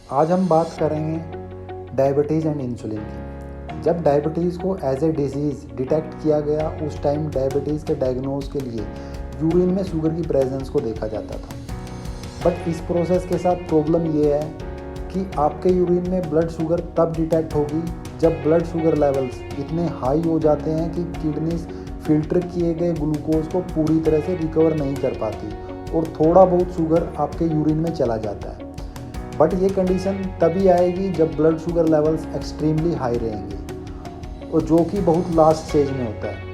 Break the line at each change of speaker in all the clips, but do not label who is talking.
आज हम बात करेंगे डायबिटीज़ एंड इंसुलिन की। जब डायबिटीज़ को एज ए डिजीज़ डिटेक्ट किया गया, उस टाइम डायबिटीज़ के डायग्नोज के लिए यूरिन में शुगर की प्रेजेंस को देखा जाता था। बट इस प्रोसेस के साथ प्रॉब्लम ये है कि आपके यूरिन में ब्लड शुगर तब डिटेक्ट होगी जब ब्लड शुगर लेवल्स इतने हाई हो जाते हैं कि किडनीज फिल्टर किए गए ग्लूकोज को पूरी तरह से रिकवर नहीं कर पाती और थोड़ा बहुत शुगर आपके यूरिन में चला जाता है। बट ये कंडीशन तभी आएगी जब blood sugar levels extremely high रहेंगे और जो कि बहुत लास्ट स्टेज में होता है।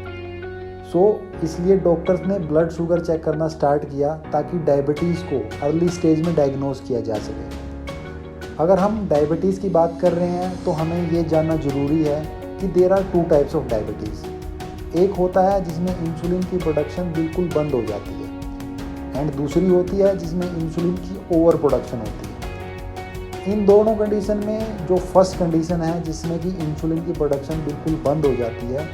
इसलिए डॉक्टर्स ने ब्लड शुगर चेक करना स्टार्ट किया ताकि डायबिटीज़ को अर्ली स्टेज में डायग्नोज किया जा सके। अगर हम डायबिटीज़ की बात कर रहे हैं तो हमें ये जानना ज़रूरी है कि there are two types of diabetes. एक होता है जिसमें इंसुलिन की प्रोडक्शन बिल्कुल बंद हो जाती है एंड दूसरी होती है जिसमें इंसुलिन की ओवर प्रोडक्शन होती है। इन दोनों कंडीशन में जो फर्स्ट कंडीशन है जिसमें कि इंसुलिन की प्रोडक्शन बिल्कुल बंद हो जाती है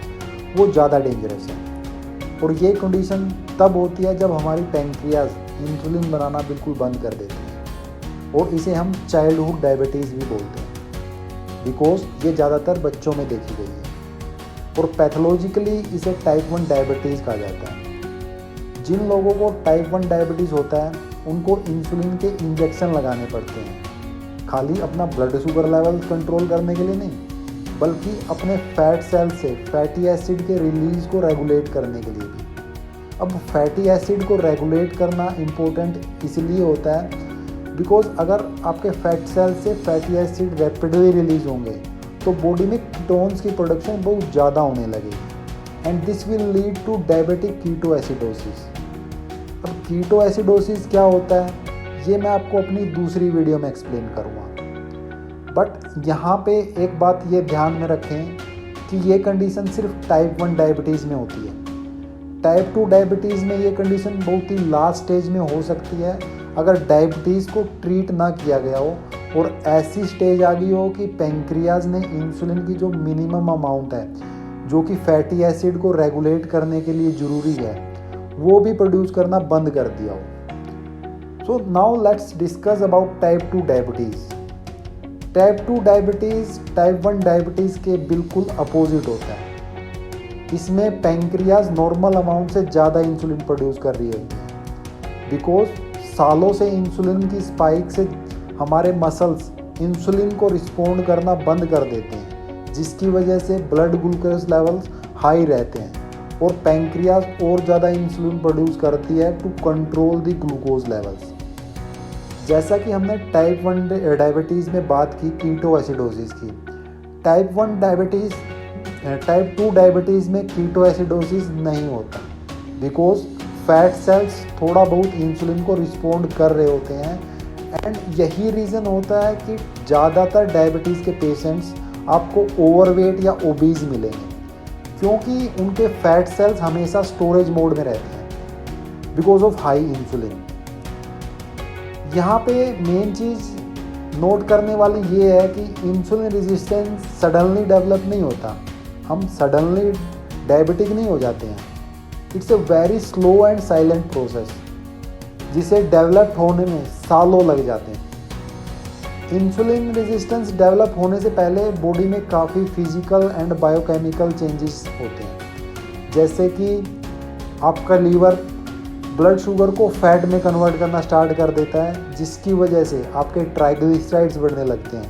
वो ज़्यादा डेंजरस है और ये कंडीशन तब होती है जब हमारी पैंक्रियाज इंसुलिन बनाना बिल्कुल बंद कर देती है और इसे हम चाइल्डहुड डायबिटीज़ भी बोलते हैं बिकॉज ये ज़्यादातर बच्चों में देखी गई है और पैथोलॉजिकली इसे टाइप 1 डायबिटीज़ कहा जाता है। जिन लोगों को टाइप 1 डायबिटीज़ होता है उनको इंसुलिन के इंजेक्शन लगाने पड़ते हैं, खाली अपना ब्लड शुगर लेवल कंट्रोल करने के लिए नहीं बल्कि अपने फैट सेल से फैटी एसिड के रिलीज को रेगुलेट करने के लिए भी। अब फैटी एसिड को रेगुलेट करना इम्पोर्टेंट इसलिए होता है बिकॉज अगर आपके फैट सेल से फैटी एसिड रैपिडली रिलीज होंगे तो बॉडी में कीटोन्स की प्रोडक्शन बहुत ज़्यादा होने लगेगी and this will lead to diabetic ketoacidosis. अब कीटोएसिडोसिस क्या होता है ये मैं आपको अपनी दूसरी वीडियो में एक्सप्लेन करूँगा। बट यहाँ पे एक बात ये ध्यान में रखें कि ये कंडीशन सिर्फ टाइप 1 डायबिटीज़ में होती है। टाइप 2 डायबिटीज़ में ये कंडीशन बहुत ही लास्ट स्टेज में हो सकती है अगर डायबिटीज़ को ट्रीट ना किया गया हो और ऐसी स्टेज आ गई हो कि पैंक्रियाज ने इंसुलिन की जो मिनिमम अमाउंट है जो कि फैटी एसिड को रेगुलेट करने के लिए ज़रूरी है वो भी प्रोड्यूस करना बंद कर दिया हो। So now let's discuss about type 2 diabetes. Type 2 diabetes type 1 diabetes के बिल्कुल अपोजिट होता है। इसमें पैंक्रियाज नॉर्मल अमाउंट से ज़्यादा इंसुलिन प्रोड्यूस कर रही होती है बिकॉज सालों से इंसुलिन की स्पाइक से हमारे मसल्स इंसुलिन को रिस्पोंड करना बंद कर देते हैं जिसकी वजह से ब्लड ग्लूकोज लेवल्स हाई रहते हैं और पैंक्रियाज और ज़्यादा इंसुलिन प्रोड्यूस करती है to control the glucose levels. जैसा कि हमने टाइप 1 डायबिटीज़ में बात की कीटोएसिडोसिस की, टाइप 2 डायबिटीज़ में कीटोएसिडोसिस नहीं होता बिकॉज फैट सेल्स थोड़ा बहुत इंसुलिन को रिस्पोंड कर रहे होते हैं एंड यही रीज़न होता है कि ज़्यादातर डायबिटीज़ के पेशेंट्स आपको ओवरवेट या ओबीज मिलेंगे क्योंकि उनके फैट सेल्स हमेशा स्टोरेज मोड में रहते हैं बिकॉज ऑफ हाई इंसुलिन। यहाँ पे मेन चीज़ नोट करने वाली ये है कि इंसुलिन रेजिस्टेंस सडनली डेवलप नहीं होता, हम सडनली डायबिटिक नहीं हो जाते हैं। It's a very slow and silent process जिसे डेवलप होने में सालों लग जाते हैं। इंसुलिन रेजिस्टेंस डेवलप होने से पहले बॉडी में काफ़ी फिजिकल एंड बायोकेमिकल चेंजेस होते हैं जैसे कि आपका लीवर ब्लड शुगर को फैट में कन्वर्ट करना स्टार्ट कर देता है जिसकी वजह से आपके ट्राइग्लिसराइड्स बढ़ने लगते हैं।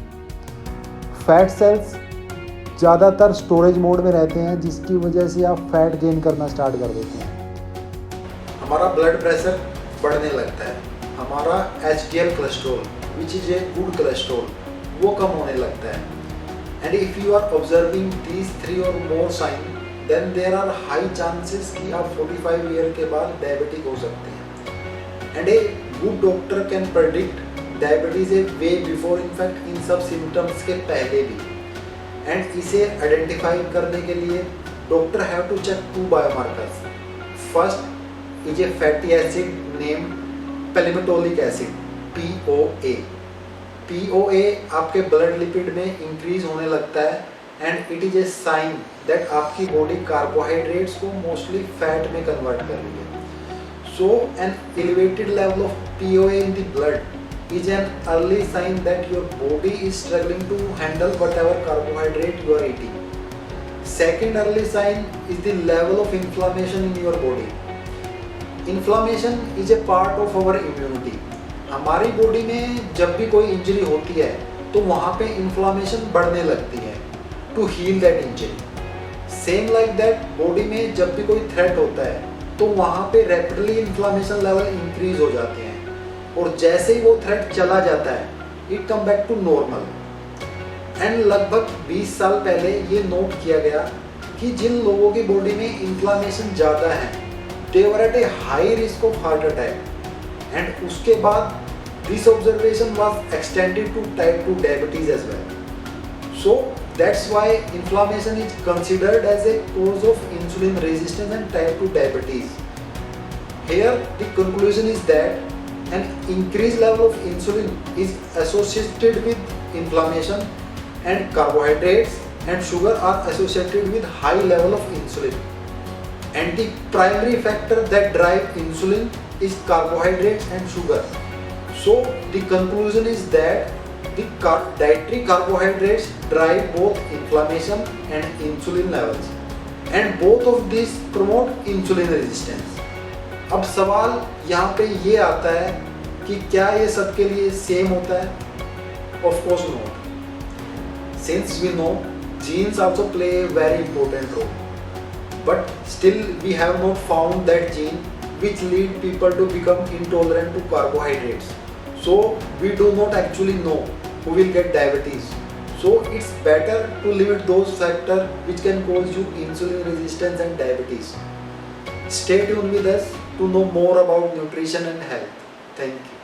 फैट सेल्स ज़्यादातर स्टोरेज मोड में रहते हैं जिसकी वजह से आप फैट गेन करना स्टार्ट कर देते हैं। हमारा ब्लड प्रेशर बढ़ने लगता है, हमारा HDL cholesterol which is a good cholesterol वो कम होने लगता है and if you are observing these 3 और more sign then there are high chances कि आप 45 ईयर के बाद डायबिटिक हो सकते हैं and a good doctor can predict diabetes a way before in fact इन सब सिम्टम्स के पहले भी एंड इसे आइडेंटिफाई करने के लिए doctor have to check 2 biomarkers. First is a fatty acid name palmitoleic acid POA। POA आपके ब्लड लिपिड में इंक्रीज होने लगता है and it is a sign that आपकी बॉडी कार्बोहाइड्रेट्स को मोस्टली फैट में कन्वर्ट कर रही है। So an elevated level of POA in the blood is an early sign that your body is struggling to handle whatever carbohydrate you are eating. Second early sign is the level of inflammation in your body. Inflammation is a part of our immunity. हमारी body में जब भी कोई injury होती है तो वहाँ पे इन्फ्लामेशन बढ़ने लगती है to heal that injury. Same like that body में जब भी कोई थ्रेट होता है तो वहाँ पे रैपिडली इन्फ्लामेशन लेवल इंक्रीज हो जाते हैं और जैसे ही वो थ्रेट चला जाता है it come back to normal. And लगभग 20 साल पहले ये नोट किया गया कि जिन लोगों की बॉडी में इन्फ्लामेशन ज़्यादा है they were at a high risk of heart attack. And उसके बाद this observation was extended to type 2 diabetes as well. So that's why inflammation is considered as a cause of insulin resistance and type 2 diabetes. Here the conclusion is that an increased level of insulin is associated with inflammation and carbohydrates and sugar are associated with high level of insulin. And the primary factor that drive insulin is carbohydrates and sugar. So the conclusion is that the dietary carbohydrates drive both inflammation and insulin levels, and both of these promote insulin resistance. अब सवाल यहाँ पे ये आता है कि क्या ये सबके लिए सेम होता है? Of course not. Since we know genes also play a very important role, but still we have not found that gene which lead people to become intolerant to carbohydrates. So we do not actually know who will get diabetes. So it's better to limit those factors which can cause you insulin resistance and diabetes. Stay tuned with us to know more about nutrition and health. Thank you.